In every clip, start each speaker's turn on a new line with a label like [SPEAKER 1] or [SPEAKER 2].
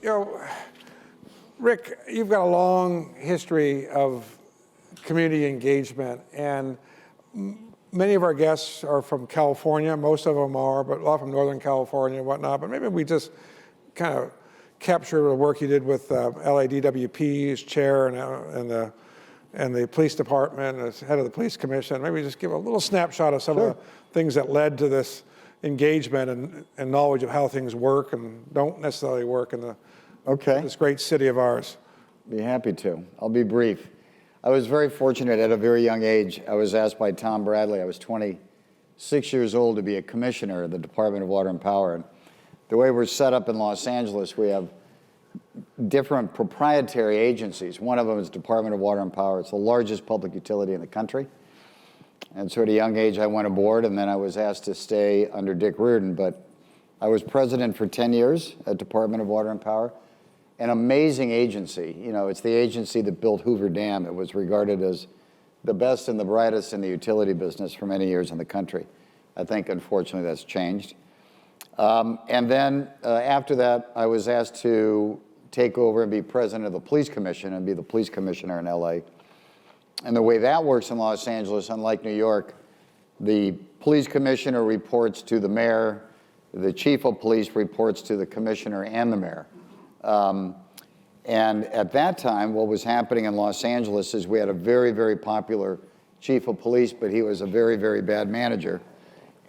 [SPEAKER 1] You know, Rick, you've got a long history of community engagement, and many of our guests are from California. Most of them are, but a lot from Northern California and whatnot. But maybe we just kind of capture the work you did with LADWP as chair and the police department as head of the police commission. Maybe just give a little snapshot of some of the things that led to this engagement and knowledge of how things work and don't necessarily work in this great city of ours.
[SPEAKER 2] Be happy to. I'll be brief. I was very fortunate at a very young age. I was asked by Tom Bradley, I was 26 years old, to be a commissioner of the Department of Water and Power. And the way we're set up in Los Angeles, we have different proprietary agencies. One of them is Department of Water and Power. It's the largest public utility in the country. And so at a young age, I went aboard, and then I was asked to stay under Dick Reardon. But I was president for 10 years at Department of Water and Power. An amazing agency. You know, it's the agency that built Hoover Dam. It was regarded as the best and the brightest in the utility business for many years in the country. I think, unfortunately, that's changed. And then after that, I was asked to take over and be president of the police commission and be the police commissioner in LA. And the way that works in Los Angeles, unlike New York, the police commissioner reports to the mayor, the chief of police reports to the commissioner and the mayor. And at that time, what was happening in Los Angeles is we had a very, very popular chief of police, but he was a very, very bad manager.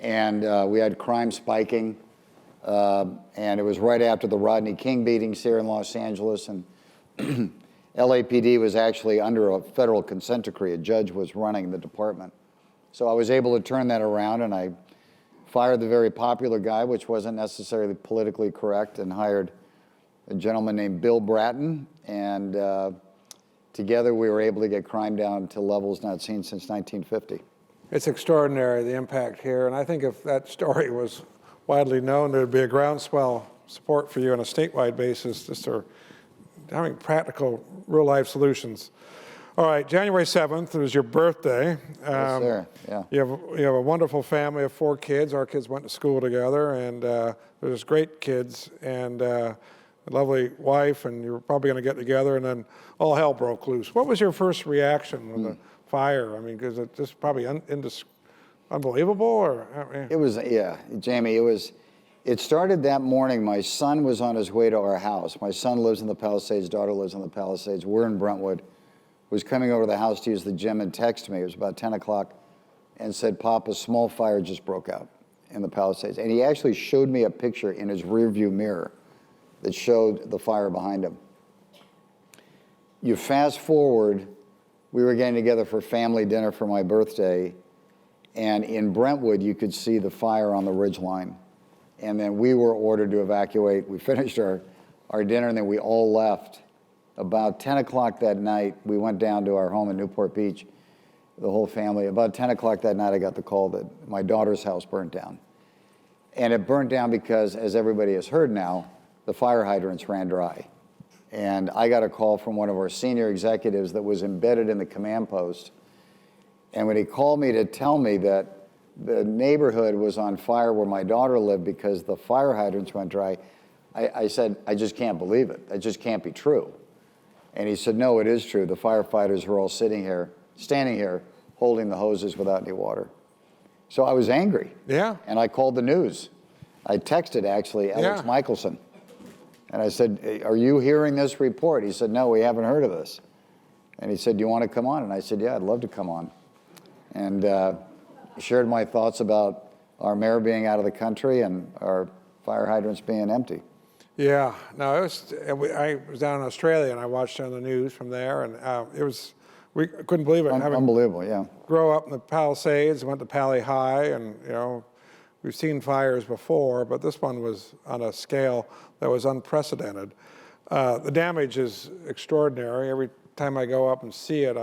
[SPEAKER 2] And we had crime spiking. And it was right after the Rodney King beatings here in Los Angeles. And LAPD was actually under a federal consent decree. A judge was running the department. So I was able to turn that around, and I fired the very popular guy, which wasn't necessarily politically correct, and hired a gentleman named Bill Bratton. And together we were able to get crime down to levels not seen since 1950. It's
[SPEAKER 1] extraordinary, the impact here. And I think if that story was widely known, there'd be a groundswell support for you on a statewide basis, just for having practical, real-life solutions. All right, January 7th, it was your birthday.
[SPEAKER 2] Yes, sir. Yeah.
[SPEAKER 1] You have a wonderful family of 4 kids. Our kids went to school together, and there's great kids, and a lovely wife, and you were probably going to get together, and then all hell broke loose. What was your first reaction when the fire? I mean, because it's just probably unbelievable, or? I mean.
[SPEAKER 2] It was, yeah, Jamie, it started that morning. My son was on his way to our house. My son lives in the Palisades, daughter lives in the Palisades. We're in Brentwood. Was coming over to the house to use the gym and texted me. It was about 10 o'clock and said, "Pop, a small fire just broke out in the Palisades." And he actually showed me a picture in his rearview mirror that showed the fire behind him. You fast forward, we were getting together for family dinner for my birthday, and in Brentwood, you could see the fire on the ridge line. And then we were ordered to evacuate. We finished our dinner, and then we all left. About 10 o'clock that night, we went down to our home in Newport Beach, the whole family. About 10 o'clock that night, I got the call that my daughter's house burnt down. And it burnt down because, as everybody has heard now, the fire hydrants ran dry. And I got a call from one of our senior executives that was embedded in the command post. And when he called me to tell me that the neighborhood was on fire where my daughter lived because the fire hydrants went dry, I said, I just can't believe it. That just can't be true. And he said, no, it is true. The firefighters were all standing here, holding the hoses without any water. So I was angry.
[SPEAKER 1] Yeah.
[SPEAKER 2] And I called the news. I texted, actually, Alex Michelson. And I said, are you hearing this report? He said, no, we haven't heard of this. And he said, do you want to come on? And I said, yeah, I'd love to come on. And shared my thoughts about our mayor being out of the country and our fire hydrants being empty.
[SPEAKER 1] Yeah, no, I was down in Australia, and I watched it on the news from there, and we couldn't believe it.
[SPEAKER 2] Unbelievable, yeah.
[SPEAKER 1] Grow up in the Palisades, went to Pali High, and we've seen fires before, but this one was on a scale that was unprecedented. The damage is extraordinary. Every time I go up and see it,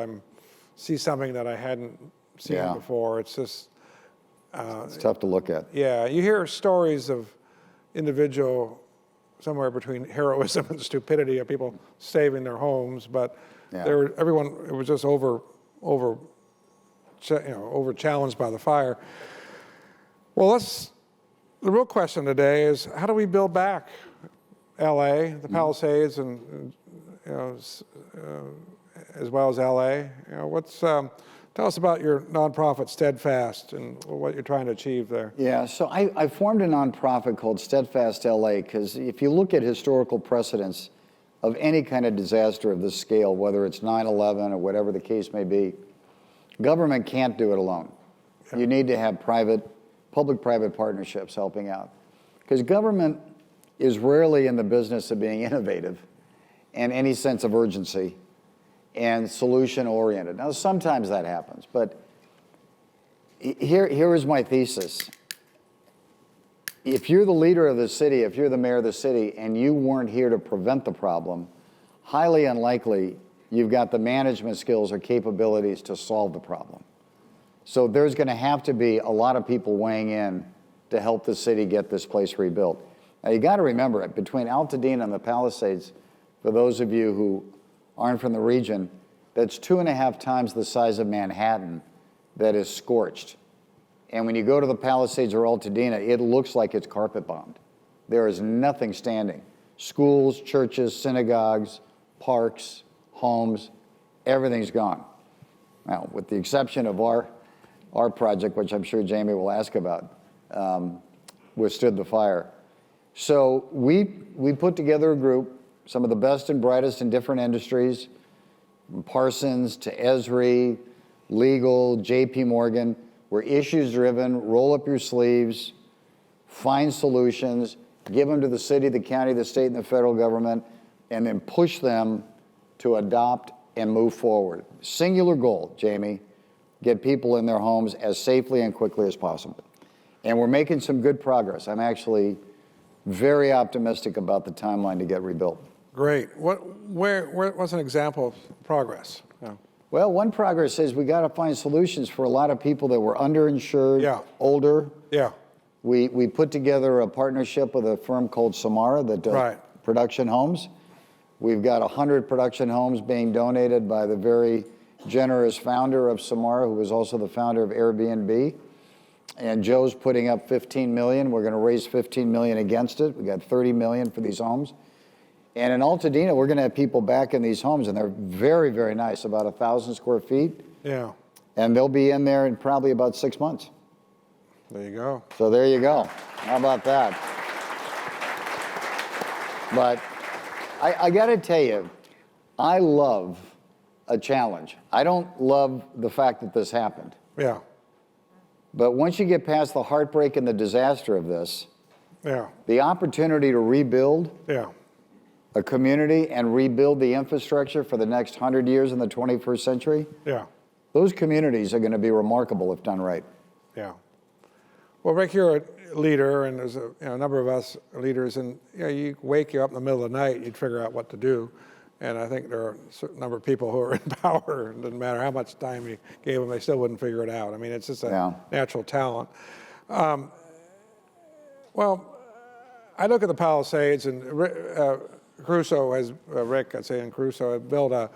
[SPEAKER 1] see something that I hadn't seen before. It's just
[SPEAKER 2] it's tough to look at.
[SPEAKER 1] Yeah, you hear stories of individual, somewhere between heroism and stupidity, of people saving their homes, but it was just over challenged by the fire. Well, the real question today is, how do we build back L.A., the Palisades, and as well as L.A. Tell us about your nonprofit, Steadfast, and what you're trying to achieve there.
[SPEAKER 2] Yeah, so I formed a nonprofit called Steadfast LA because if you look at historical precedents of any kind of disaster of this scale, whether it's 9/11 or whatever the case may be, government can't do it alone. Yeah. You need to have public-private partnerships helping out. Because government is rarely in the business of being innovative and any sense of urgency and solution-oriented. Now, sometimes that happens, but here is my thesis. If you're the leader of the city, if you're the mayor of the city, and you weren't here to prevent the problem, highly unlikely you've got the management skills or capabilities to solve the problem. So there's going to have to be a lot of people weighing in to help the city get this place rebuilt. Now, you got to remember it, between Altadena and the Palisades, for those of you who aren't from the region, that's 2.5 times the size of Manhattan that is scorched. And when you go to the Palisades or Altadena, it looks like it's carpet bombed. There is nothing standing. Schools, churches, synagogues, parks, homes, everything's gone. Now, with the exception of our project, which I'm sure Jamie will ask about, withstood the fire. So we put together a group, some of the best and brightest in different industries, from Parsons to Esri, legal, JP Morgan. We're issues driven, roll up your sleeves, find solutions, give them to the city, the county, the state, and the federal government, and then push them to adopt and move forward. Singular goal, Jamie, get people in their homes as safely and quickly as possible. And we're making some good progress. I'm actually very optimistic about the timeline to get rebuilt.
[SPEAKER 1] Great. What's an example of progress? Yeah.
[SPEAKER 2] Well, one progress is we got to find solutions for a lot of people that were underinsured, older.
[SPEAKER 1] Yeah.
[SPEAKER 2] We put together a partnership with a firm called Samara that does production homes. We've got 100 production homes being donated by the very generous founder of Samara, who was also the founder of Airbnb. And Joe's putting up $15 million. We're going to raise $15 million against it. We got $30 million for these homes. And in Altadena, we're going to have people back in these homes, and they're very, very nice, about 1,000 square feet.
[SPEAKER 1] Yeah.
[SPEAKER 2] And they'll be in there in probably about 6 months.
[SPEAKER 1] There you go.
[SPEAKER 2] So there you go. How about that? But I got to tell you, I love a challenge. I don't love the fact that this happened.
[SPEAKER 1] Yeah.
[SPEAKER 2] But once you get past the heartbreak and the disaster of this,
[SPEAKER 1] the
[SPEAKER 2] opportunity to rebuild a community and rebuild the infrastructure for the next 100 years in the 21st century, those communities are going to be remarkable if done right.
[SPEAKER 1] Yeah. Well, Rick, you're a leader, and there's a number of us leaders, and you wake you up in the middle of the night, you'd figure out what to do. And I think there are a certain number of people who are in power, and it doesn't matter how much time you gave them, they still wouldn't figure it out. I mean, it's just a natural talent. Well, I look at the Palisades, and Caruso has, Rick, I'd say, and Caruso have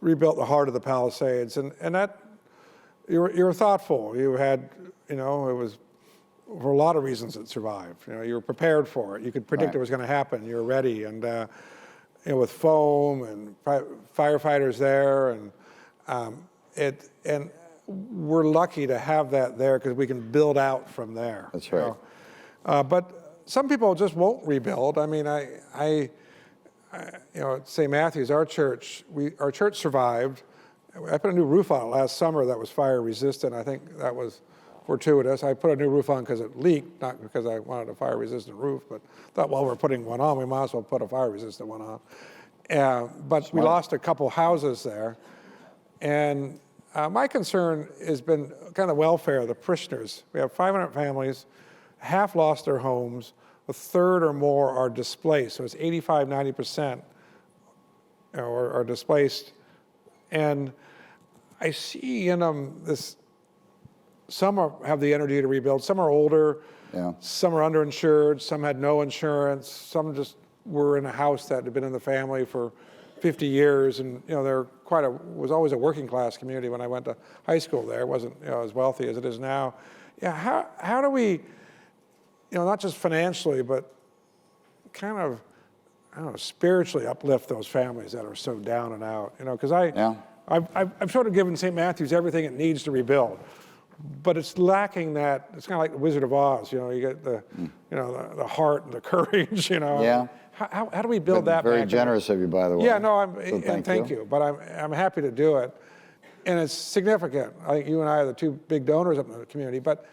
[SPEAKER 1] rebuilt the heart of the Palisades, and that, you were thoughtful. You had, it was, for a lot of reasons it survived. You were prepared for it. You could predict it was going to happen. You were ready, and with foam and firefighters there, and we're lucky to have that there because we can build out from there.
[SPEAKER 2] That's right.
[SPEAKER 1] But some people just won't rebuild. I mean, at St. Matthew's, our church survived. I put a new roof on it last summer that was fire resistant. I think that was fortuitous. I put a new roof on because it leaked, not because I wanted a fire resistant roof, but thought, well, we're putting one on, we might as well put a fire resistant one on. But we lost a couple houses there. And my concern has been kind of welfare of the parishioners. We have 500 families, half lost their homes, a third or more are displaced. So it's 85, 90% are displaced. And I see in them this, some have the energy to rebuild, some are older, some are underinsured, some had no insurance, some just were in a house that had been in the family for 50 years, and they're was always a working class community when I went to high school there. It wasn't as wealthy as it is now. Yeah, how do we, not just financially, but kind of, I don't know, spiritually uplift those families that are so down and out, you know, because I've sort of given St. Matthew's everything it needs to rebuild, but it's lacking that. It's kind of like the Wizard of Oz, you know. You get the, you know, the heart and the courage, you know.
[SPEAKER 2] Yeah.
[SPEAKER 1] How do we build that?
[SPEAKER 2] Very generous of you, by the way.
[SPEAKER 1] Yeah, no,
[SPEAKER 2] So
[SPEAKER 1] thank you. But I'm happy to do it, and it's significant. I think you and I are the two big donors of the community. But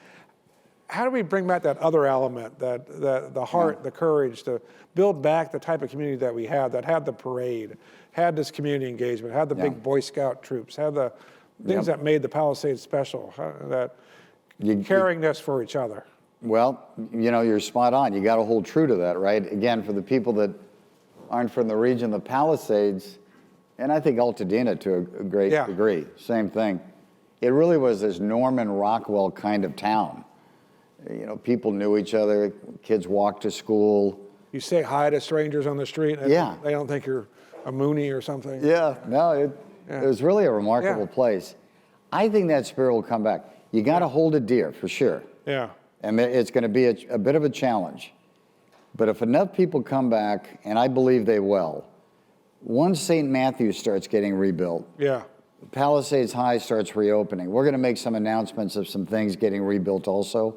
[SPEAKER 1] how do we bring back that other element, that the heart, the courage to build back the type of community that we had, that had the parade, had this community engagement, had the big Boy Scout troops, had the things that made the Palisades special, that caringness for each other.
[SPEAKER 2] Well, you know, you're spot on. You got to hold true to that, right? Again, for the people that aren't from the region, the Palisades, and I think Altadena to a great degree, same thing. It really was this Norman Rockwell kind of town. You know, people knew each other, kids walked to school.
[SPEAKER 1] You say hi to strangers on the street, and they don't think you're a Moonie or something.
[SPEAKER 2] Yeah, no, it was really a remarkable place. I think that spirit will come back. You got to hold it dear, for sure.
[SPEAKER 1] Yeah.
[SPEAKER 2] And it's going to be a bit of a challenge. But if enough people come back, and I believe they will, once St. Matthew starts getting rebuilt, Palisades High starts reopening, we're going to make some announcements of some things getting rebuilt also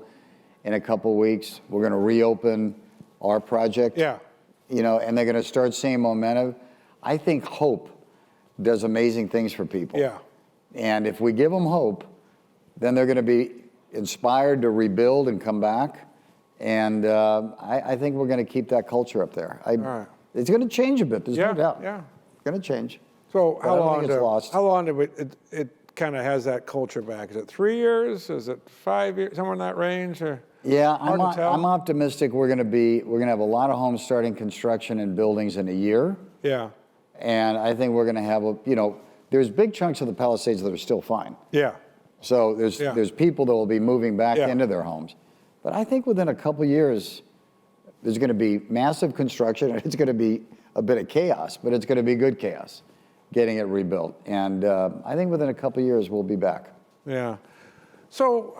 [SPEAKER 2] in a couple of weeks. We're going to reopen our project. Yeah. You know, and they're going to start seeing momentum. I think hope does amazing things for people. Yeah. And if we give them hope, then they're going to be inspired to rebuild and come back. And I think we're going to keep that culture up there. It's going to change a bit, there's no doubt. Yeah. It's going to change.
[SPEAKER 1] So how long do it kind of has that culture back? Is it 3 years? Is it 5 years? Somewhere in that range? Or
[SPEAKER 2] yeah, I'm optimistic we're going to have a lot of homes starting construction and buildings in a year. Yeah. And I think we're going to have there's big chunks of the Palisades that are still fine. Yeah. So there's people that will be moving back into their homes. But I think within a couple years, there's going to be massive construction, and it's going to be a bit of chaos, but it's going to be good chaos, getting it rebuilt. And I think within a couple years, we'll be back. Yeah. So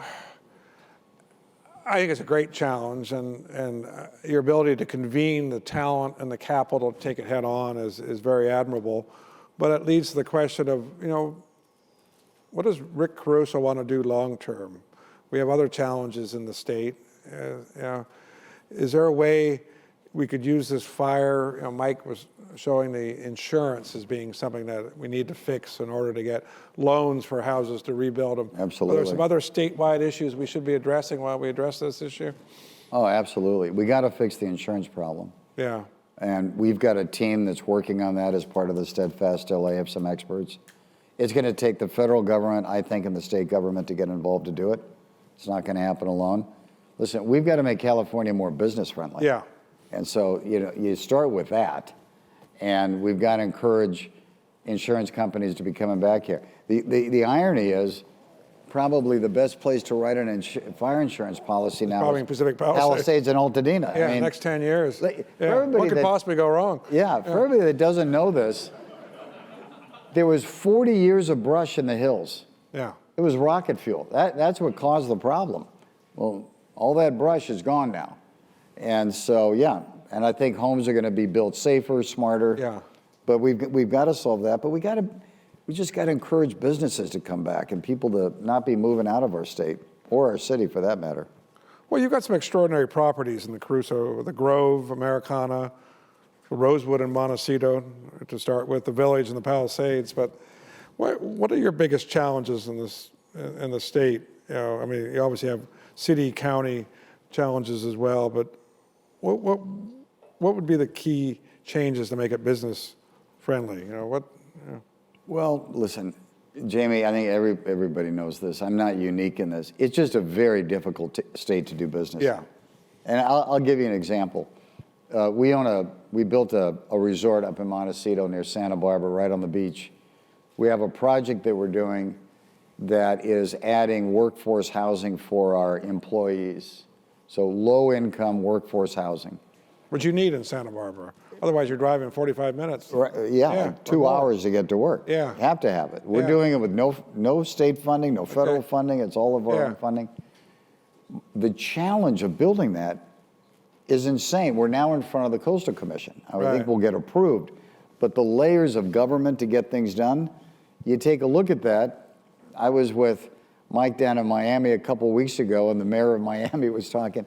[SPEAKER 2] I think it's a great challenge, and your ability to convene the talent and the capital to take it head on is very admirable. But it leads to the question of, what does Rick Caruso want to do long term? We have other challenges in the state. Is there a way we could use this fire? Mike was showing the insurance as being something that we need to fix in order to get loans for houses to rebuild them. Absolutely. Are there some other statewide issues we should be addressing while we address this issue? Oh, absolutely. We got to fix the insurance problem. Yeah. And we've got a team that's working on that as part of the Steadfast LA, have some experts. It's going to take the federal government, I think, and the state government to get involved to do it. It's not going to happen alone. Listen, we've got to make California more business friendly. Yeah. And so, you start with that, and we've got to encourage insurance companies to be coming back here. The irony is, probably the best place to write an fire insurance policy now is Pacific Palisades and Altadena. Yeah, I mean, next 10 years. What could possibly go wrong? Yeah, for everybody that doesn't know this, there was 40 years of brush in the hills. Yeah. It was rocket fuel. That's what caused the problem. Well, all that brush is gone now. And so, and I think homes are going to be built safer, smarter. Yeah. But we've got to solve that. But we just got to encourage businesses to come back and people to not be moving out of our state or our city, for that matter. Well, you've got some extraordinary properties in the Caruso, the Grove, Americana, Rosewood and Montecito to start with, the Village and the Palisades. But what are your biggest challenges in the state? I mean, you obviously have city, county challenges as well. But what would be the key changes to make it business friendly? Well, listen, Jamie, I think everybody knows this. I'm not unique in this. It's just a very difficult state to do business. Yeah. And I'll give you an example. We built a resort up in Montecito near Santa Barbara, right on the beach. We have a project that we're doing that is adding workforce housing for our employees. So low-income workforce housing. What you need in Santa Barbara. Otherwise, you're driving 45 minutes. Right, like 2 hours to get to work. Yeah. You have to have it. We're doing it with no state funding, no federal funding. It's all of our own funding. The challenge of building that is insane. We're now in front of the Coastal Commission. I
[SPEAKER 1] Right.
[SPEAKER 2] think we'll get approved. But the layers of government to get things done, you take a look at that. I was with Mike down in Miami a couple weeks ago, and the mayor of Miami was talking.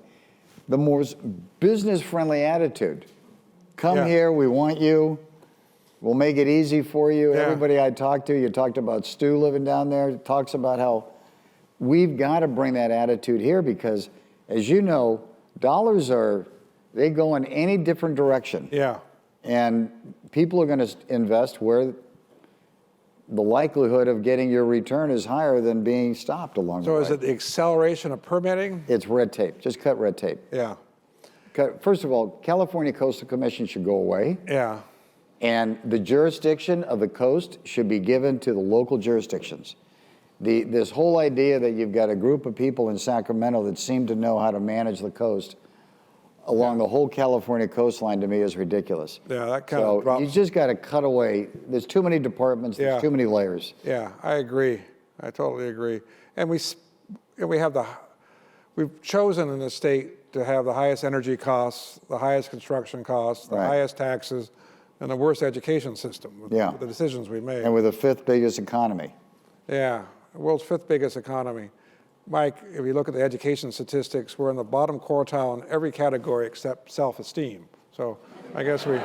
[SPEAKER 2] The most business-friendly attitude. Come
[SPEAKER 1] Yeah.
[SPEAKER 2] here, we want you. We'll make it easy for you.
[SPEAKER 1] Yeah.
[SPEAKER 2] Everybody I talked to, you talked about Stu living down there, talks about how we've got to bring that attitude here because, as you know, dollars they go in any different direction.
[SPEAKER 1] Yeah.
[SPEAKER 2] And people are going to invest where the likelihood of getting your return is higher than being stopped along the way.
[SPEAKER 1] So is it the acceleration of permitting?
[SPEAKER 2] It's red tape. Just cut red tape.
[SPEAKER 1] Yeah.
[SPEAKER 2] First of all, California Coastal Commission should go away.
[SPEAKER 1] Yeah.
[SPEAKER 2] And the jurisdiction of the coast should be given to the local jurisdictions. This whole idea that you've got a group of people in Sacramento that seem to know how to manage the coast along the whole California coastline, to me, is ridiculous.
[SPEAKER 1] Yeah, that kind
[SPEAKER 2] So
[SPEAKER 1] of drops.
[SPEAKER 2] you just got to cut away. There's too many departments. There's
[SPEAKER 1] Yeah.
[SPEAKER 2] too many layers.
[SPEAKER 1] Yeah, I agree. I totally agree. And we've chosen in the state to have the highest energy costs, the highest construction costs, the
[SPEAKER 2] Right.
[SPEAKER 1] highest taxes, and the worst education system with
[SPEAKER 2] Yeah.
[SPEAKER 1] the decisions we made.
[SPEAKER 2] And we're the 5th biggest economy.
[SPEAKER 1] Yeah, the world's 5th biggest economy. Mike, if you look at the education statistics, we're in the bottom quartile in every category except self-esteem. So I guess we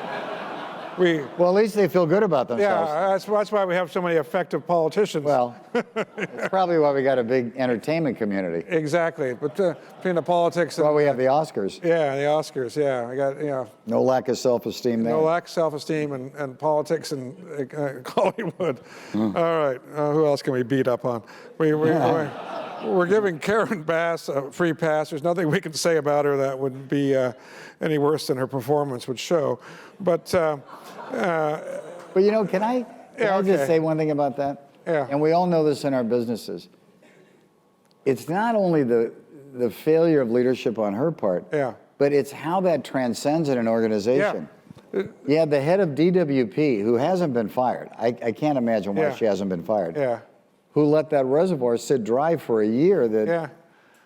[SPEAKER 2] Well, at least they feel good about themselves.
[SPEAKER 1] yeah, that's why we have so many effective politicians.
[SPEAKER 2] Well, it's probably why we got a big entertainment community.
[SPEAKER 1] Exactly, but between the politics
[SPEAKER 2] That's why
[SPEAKER 1] and
[SPEAKER 2] we have the Oscars.
[SPEAKER 1] yeah, the Oscars, yeah, I got
[SPEAKER 2] No lack of self-esteem there.
[SPEAKER 1] no lack of self-esteem and politics and Hollywood. All right, who else can we beat up on? We're giving Karen Bass a free pass. There's nothing we can say about her that would be any worse than her performance would show. But
[SPEAKER 2] But you know, can I just
[SPEAKER 1] okay.
[SPEAKER 2] say one thing about that?
[SPEAKER 1] Yeah.
[SPEAKER 2] And we all know this in our businesses. It's not only the failure of leadership on her part,
[SPEAKER 1] Yeah.
[SPEAKER 2] but it's how that transcends in an organization. You have the head of DWP who hasn't been fired. I can't imagine why
[SPEAKER 1] Yeah.
[SPEAKER 2] she hasn't been fired.
[SPEAKER 1] yeah,
[SPEAKER 2] Who let that reservoir sit dry for a year.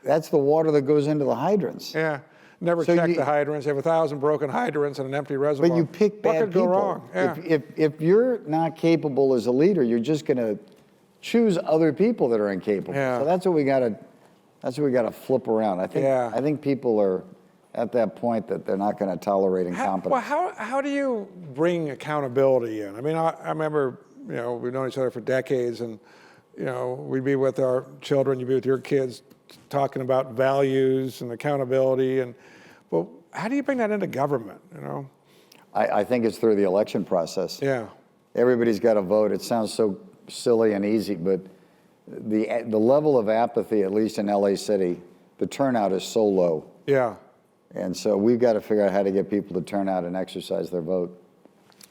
[SPEAKER 2] That's the water that goes into the hydrants.
[SPEAKER 1] yeah. Never
[SPEAKER 2] So
[SPEAKER 1] check
[SPEAKER 2] you-
[SPEAKER 1] the hydrants. You have 1,000 broken hydrants and an empty reservoir.
[SPEAKER 2] But you pick bad
[SPEAKER 1] What could
[SPEAKER 2] people.
[SPEAKER 1] go wrong? Yeah.
[SPEAKER 2] If you're not capable as a leader, you're just going to choose other people that are incapable.
[SPEAKER 1] Yeah.
[SPEAKER 2] So that's what we got to. That's what we got to flip around. I think.
[SPEAKER 1] Yeah.
[SPEAKER 2] I think people are at that point that they're not going to tolerate incompetence.
[SPEAKER 1] How do you bring accountability in? I mean, I remember, we've known each other for decades, and we'd be with our children, you'd be with your kids, talking about values and accountability, but how do you bring that into government?
[SPEAKER 2] I think it's through the election process.
[SPEAKER 1] Yeah.
[SPEAKER 2] Everybody's got to vote. It sounds so silly and easy, but the level of apathy, at least in LA City, the turnout is so low.
[SPEAKER 1] Yeah.
[SPEAKER 2] And so we've got to figure out how to get people to turn out and exercise their vote.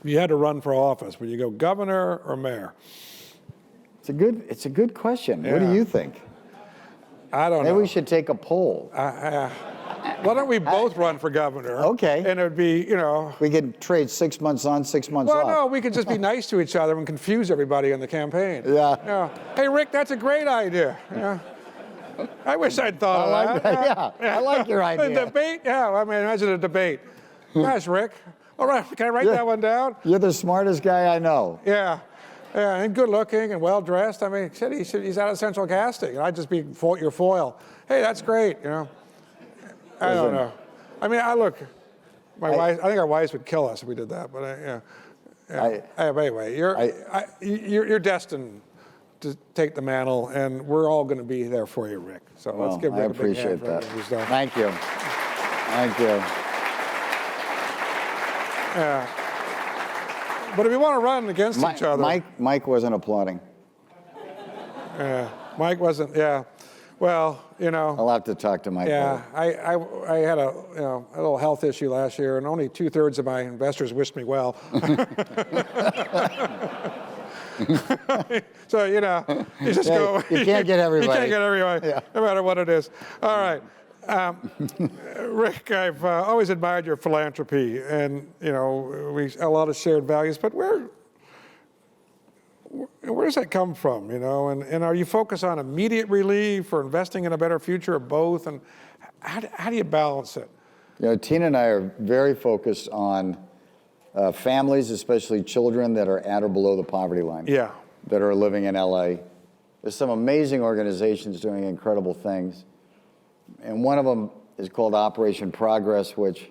[SPEAKER 1] If you had to run for office, would you go governor or mayor?
[SPEAKER 2] It's a good question. What do
[SPEAKER 1] Yeah.
[SPEAKER 2] you think?
[SPEAKER 1] I don't know.
[SPEAKER 2] Maybe we should take a poll.
[SPEAKER 1] Why don't we both run for governor?
[SPEAKER 2] Okay.
[SPEAKER 1] And it would be,
[SPEAKER 2] We could trade 6 months on, 6 months
[SPEAKER 1] well,
[SPEAKER 2] off.
[SPEAKER 1] no, we could just be nice to each other and confuse everybody in the campaign.
[SPEAKER 2] Yeah.
[SPEAKER 1] Hey, Rick, that's a great idea. Yeah. I wish I'd thought
[SPEAKER 2] I
[SPEAKER 1] of
[SPEAKER 2] like
[SPEAKER 1] that.
[SPEAKER 2] that. I like your idea.
[SPEAKER 1] A debate? Yeah, I mean, imagine a debate. Gosh, Rick. All right, can I write that one down?
[SPEAKER 2] You're the smartest guy I know.
[SPEAKER 1] Yeah. Yeah, and good looking and well dressed. I mean, shit, he's out of Central Casting, and I'd just be your foil. Hey, that's great, I don't know. I mean, wife. I think our wives would kill us if we did that. But but anyway, you're destined to take the mantle, and we're all going to be there for you, Rick. So let's give Rick a big hand for everything he's done.
[SPEAKER 2] Thank you. Thank you.
[SPEAKER 1] Yeah. But if you want to run against each other,
[SPEAKER 2] Mike wasn't applauding.
[SPEAKER 1] Mike wasn't. Yeah. Well,
[SPEAKER 2] I'll have to talk to Mike.
[SPEAKER 1] Yeah, I had a little health issue last year, and only 2/3 of my investors wished me well. So you just go.
[SPEAKER 2] You can't get everybody.
[SPEAKER 1] You can't get everybody, no matter what it is. All right, Rick, I've always admired your philanthropy, and we have a lot of shared values. But where does that come from? And are you focused on immediate relief or investing in a better future, or both? And how do you balance it?
[SPEAKER 2] You know, Tina and I are very focused on families, especially children that are at or below the poverty line.
[SPEAKER 1] Yeah.
[SPEAKER 2] That are living in LA. There's some amazing organizations doing incredible things. And one of them is called Operation Progress, which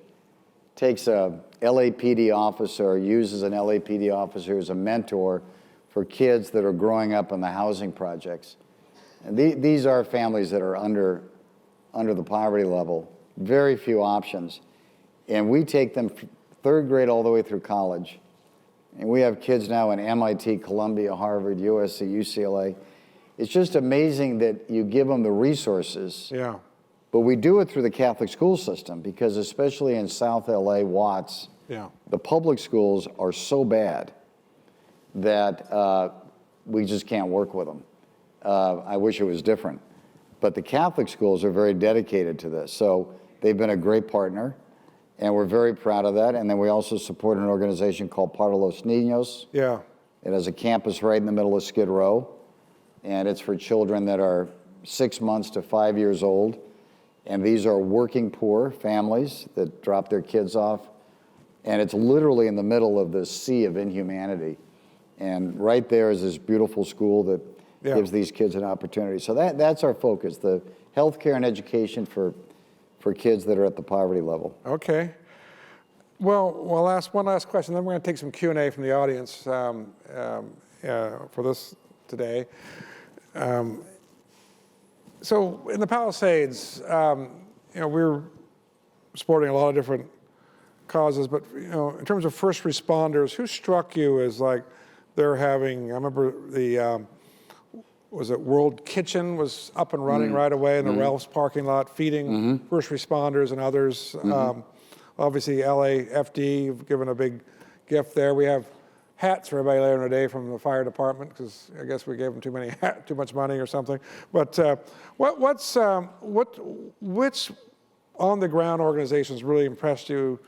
[SPEAKER 2] takes a LAPD officer, uses an LAPD officer as a mentor for kids that are growing up in the housing projects. And these are families that are under the poverty level, very few options. And we take them third grade all the way through college. And we have kids now in MIT, Columbia, Harvard, USC, UCLA. It's just amazing that you give them the resources.
[SPEAKER 1] Yeah.
[SPEAKER 2] But we do it through the Catholic school system because especially in South LA, Watts,
[SPEAKER 1] Yeah.
[SPEAKER 2] the public schools are so bad that we just can't work with them. I wish it was different. But the Catholic schools are very dedicated to this. So they've been a great partner, and we're very proud of that. And then we also support an organization called Part of Los Niños.
[SPEAKER 1] Yeah.
[SPEAKER 2] It has a campus right in the middle of Skid Row, and it's for children that are 6 months to 5 years old. And these are working poor families that drop their kids off. And it's literally in the middle of the sea of inhumanity. And right there is this beautiful school that gives these kids an opportunity. So that's our focus, the healthcare and education for kids that are at the poverty level.
[SPEAKER 1] Okay. Well, we'll ask one last question, then we're going to take some Q&A from the audience for this today. So in the Palisades, you know, we're supporting a lot of different causes, but you know, in terms of first responders, who struck you as like they're having? I remember the was it World Kitchen was up and running right away in the Ralph's parking lot, feeding first responders and others. Obviously, LAFD have given a big gift there. We have hats for everybody later in the day from the fire department because I guess we gave them too much money or something. But which on the ground organizations really impressed you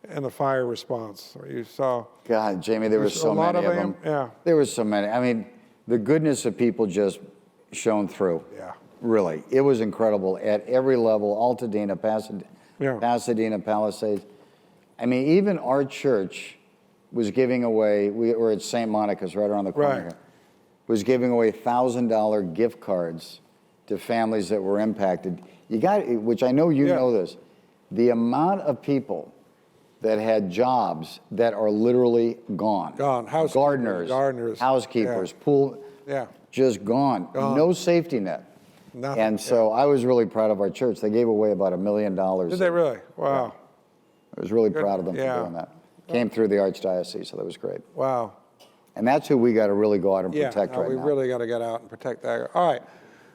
[SPEAKER 1] in the fire response? Or you saw?
[SPEAKER 2] God, Jamie, there were so many of them.
[SPEAKER 1] Yeah.
[SPEAKER 2] There were so many. I mean, the goodness of people just shone through.
[SPEAKER 1] Yeah.
[SPEAKER 2] Really, it was incredible at every level. Altadena, Pasadena, Palisades. I mean, even our church was giving away. We were at St. Monica's, right around the corner here. Was giving away $1,000 gift cards to families that were impacted. You got, which I know you know this. The amount of people that had jobs that are literally gone.
[SPEAKER 1] Gone.
[SPEAKER 2] Gardeners, housekeepers, pool, just gone. No safety net.
[SPEAKER 1] Nothing.
[SPEAKER 2] And so I was really proud of our church. They gave away about $1 million.
[SPEAKER 1] Did they really? Wow.
[SPEAKER 2] I was really proud of them for doing that. Came through the Archdiocese, so that was great.
[SPEAKER 1] Wow.
[SPEAKER 2] And that's who we got to really go out and protect right now.
[SPEAKER 1] We really got to get out and protect that. All right.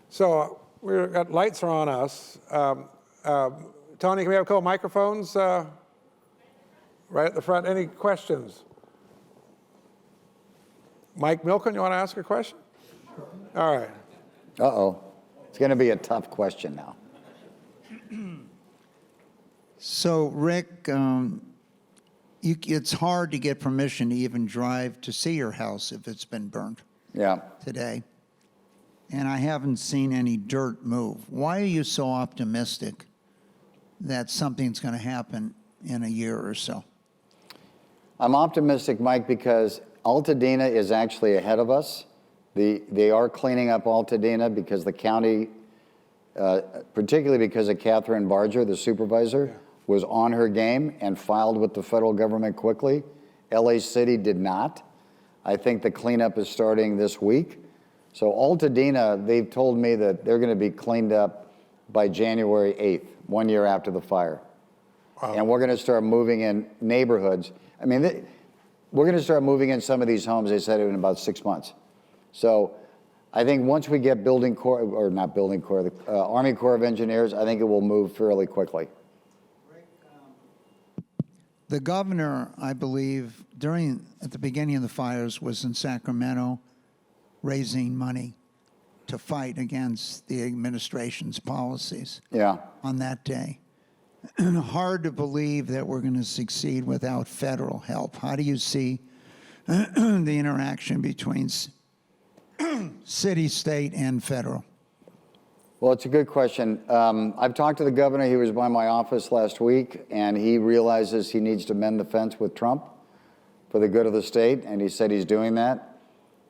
[SPEAKER 1] So we've got lights are on us. Tony, can we have a couple microphones right at the front? Any questions? Mike Milken, you want to ask a question? All right.
[SPEAKER 2] Uh-oh. It's going to be a tough question now.
[SPEAKER 3] So, Rick, it's hard to get permission to even drive to see your house if it's been burned today. And I haven't seen any dirt move. Why are you so optimistic that something's going to happen in a year or so?
[SPEAKER 2] I'm optimistic, Mike, because Altadena is actually ahead of us. They are cleaning up Altadena because the county, particularly because of Catherine Barger, the supervisor, was on her game and filed with the federal government quickly. LA City did not. I think the cleanup is starting this week. So Altadena, they've told me that they're going to be cleaned up by January 8th, 1 year after the fire. Wow. And we're going to start moving in neighborhoods. I mean, we're going to start moving in some of these homes, they said, in about 6 months. So I think once we get Army Corps of Engineers, I think it will move fairly quickly.
[SPEAKER 3] The governor, I believe, at the beginning of the fires was in Sacramento raising money to fight against the administration's policies on that day. Hard to believe that we're going to succeed without federal help. How do you see the interaction between city, state, and federal?
[SPEAKER 2] Well, it's a good question. I've talked to the governor. He was by my office last week, and he realizes he needs to mend the fence with Trump for the good of the state, and he said he's doing that.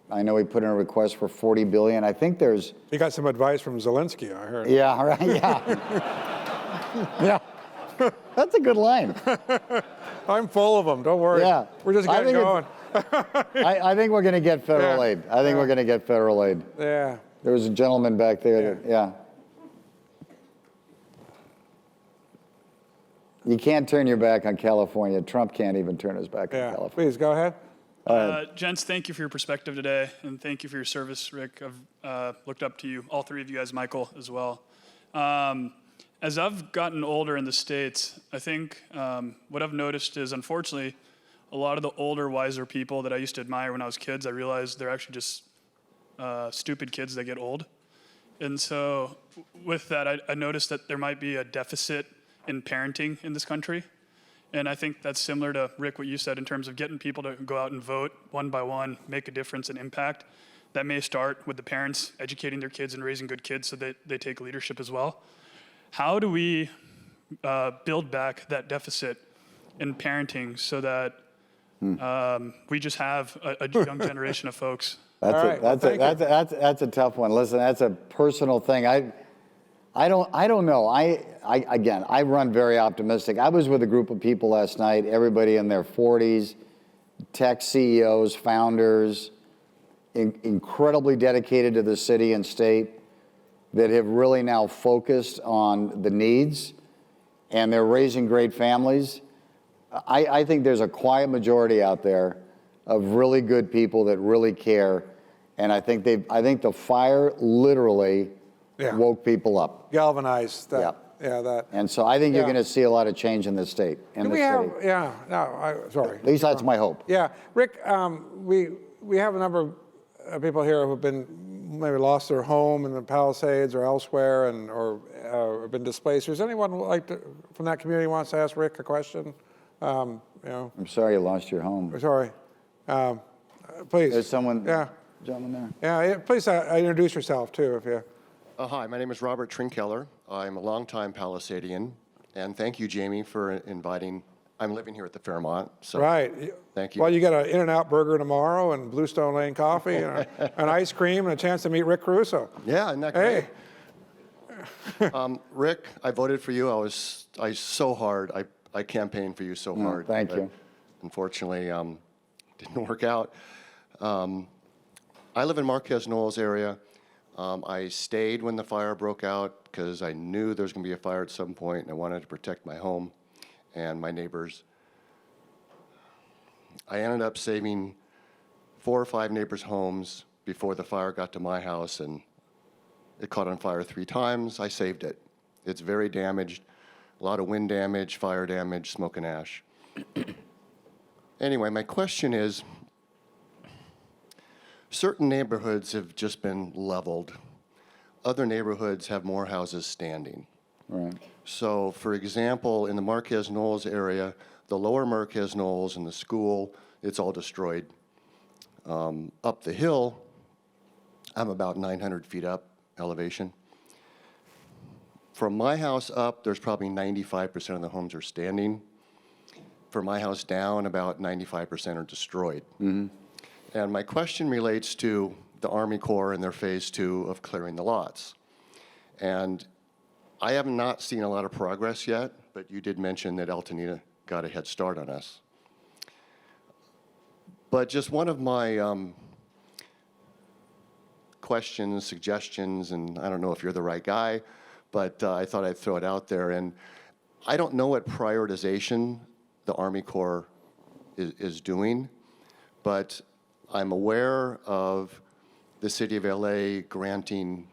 [SPEAKER 2] I know he put in a request for $40 billion. I think there's...
[SPEAKER 1] You got some advice from Zelensky, I heard.
[SPEAKER 2] Yeah, right, yeah. Yeah. That's a good line.
[SPEAKER 1] I'm full of them, don't worry.
[SPEAKER 2] Yeah.
[SPEAKER 1] We're just getting going.
[SPEAKER 2] I think we're going to get federal aid. I think we're going to get federal aid.
[SPEAKER 1] Yeah.
[SPEAKER 2] There was a gentleman back there that, yeah. You can't turn your back on California. Trump can't even turn his back on California.
[SPEAKER 1] Please, go ahead.
[SPEAKER 4] Gents, thank you for your perspective today, and thank you for your service, Rick. I've looked up to you, all three of you guys, Michael, as well. As I've gotten older in the States, I think what I've noticed is, unfortunately, a lot of the older, wiser people that I used to admire when I was kids, I realized they're actually just stupid kids that get old. And so with that, I noticed that there might be a deficit in parenting in this country. And I think that's similar to, Rick, what you said in terms of getting people to go out and vote one by one, make a difference and impact. That may start with the parents educating their kids and raising good kids so that they take leadership as well. How do we build back that deficit in parenting so that we just have a young generation of folks?
[SPEAKER 2] That's a tough one. Listen, that's a personal thing. I don't know. Again, I run very optimistic. I was with a group of people last night, everybody in their 40s, tech CEOs, founders, incredibly dedicated to the city and state, that have really now focused on the needs, and they're raising great families. I think there's a quiet majority out there of really good people that really care, and I think the fire literally woke people up.
[SPEAKER 1] Galvanized that. Yeah, that.
[SPEAKER 2] And so I think you're going to see a lot of change in this state.
[SPEAKER 1] Sorry.
[SPEAKER 2] At least that's my hope.
[SPEAKER 1] Yeah, Rick, we have a number of people here who've been maybe lost their home in the Palisades or elsewhere, or been displaced. Is anyone from that community wants to ask Rick a question?
[SPEAKER 2] I'm sorry you lost your home.
[SPEAKER 1] Sorry. Please.
[SPEAKER 2] There's someone. Yeah. Gentleman there.
[SPEAKER 1] Yeah. Please introduce yourself too, if you.
[SPEAKER 5] Hi, my name is Robert Trinkeller. I'm a longtime Palisadian, and thank you, Jamie, for inviting. I'm living here at the Fairmont, so thank you.
[SPEAKER 1] Well, you got an In-N-Out burger tomorrow, and Bluestone Lane coffee, and an ice cream, and a chance to meet Rick Caruso.
[SPEAKER 5] Yeah, isn't that great? Rick, I voted for you. I so hard. I campaigned for you so hard.
[SPEAKER 2] Thank you.
[SPEAKER 5] Unfortunately, didn't work out. I live in Marquez Knolls area. I stayed when the fire broke out because I knew there was going to be a fire at some point, and I wanted to protect my home and my neighbors. I ended up saving 4 or 5 neighbors' homes before the fire got to my house, and it caught on fire 3 times. I saved it. It's very damaged, a lot of wind damage, fire damage, smoke and ash. Anyway, my question is, certain neighborhoods have just been leveled. Other neighborhoods have more houses standing.
[SPEAKER 2] Right.
[SPEAKER 5] So, for example, in the Marquez Knolls area, the lower Marquez Knolls and the school, it's all destroyed. Up the hill, I'm about 900 feet up elevation. From my house up, there's probably 95% of the homes are standing. From my house down, about 95% are destroyed. Mm-hmm. And my question relates to the Army Corps and their phase 2 of clearing the lots. And I have not seen a lot of progress yet, but you did mention that Altonita got a head start on us. But just one of my questions, suggestions, and I don't know if you're the right guy, but I thought I'd throw it out there. And I don't know what prioritization the Army Corps is doing, but I'm aware of the city of LA granting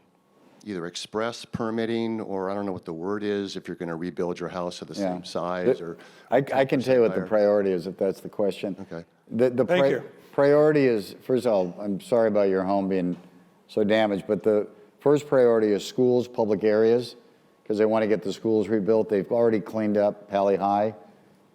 [SPEAKER 5] either express permitting, or I don't know what the word is, if you're going to rebuild your house of the same size.
[SPEAKER 2] I can tell you what the priority is, if that's the question.
[SPEAKER 5] Okay.
[SPEAKER 2] Thank you. Priority is, first of all, I'm sorry about your home being so damaged, but the first priority is schools, public areas, because they want to get the schools rebuilt. They've already cleaned up Pali High.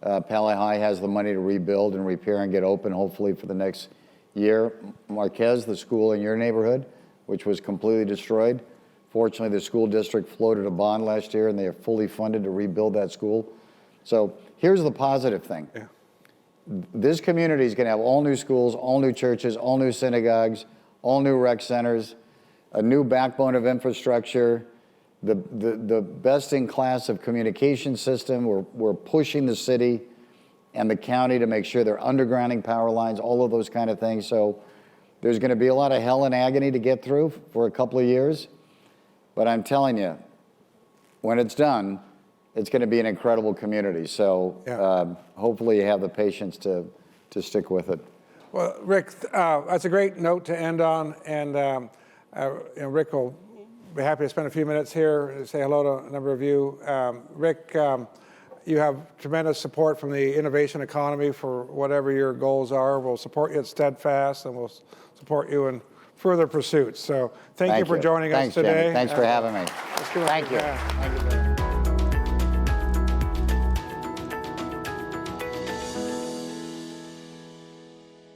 [SPEAKER 2] Pali High has the money to rebuild and repair and get open, hopefully, for the next year. Marquez, the school in your neighborhood, which was completely destroyed, Fortunately, the school district floated a bond last year, and they are fully funded to rebuild that school. So here's the positive thing.
[SPEAKER 1] Yeah.
[SPEAKER 2] This community is going to have all new schools, all new churches, all new synagogues, all new rec centers, a new backbone of infrastructure, the best in class of communication system. We're pushing the city and the county to make sure they're undergrounding power lines, all of those kind of things. So there's going to be a lot of hell and agony to get through for a couple of years. But I'm telling you, when it's done, it's going to be an incredible community. So hopefully you have the patience to stick with it.
[SPEAKER 1] Well, Rick, that's a great note to end on. And Rick will be happy to spend a few minutes here and say hello to a number of you. Rick, you have tremendous support from the innovation economy for whatever your goals are. We'll support you at Steadfast, and we'll support you in further pursuits. So thank you for joining us today.
[SPEAKER 2] Thanks for having me.
[SPEAKER 1] Let's give a
[SPEAKER 2] Thank you.
[SPEAKER 1] hand. Thank you.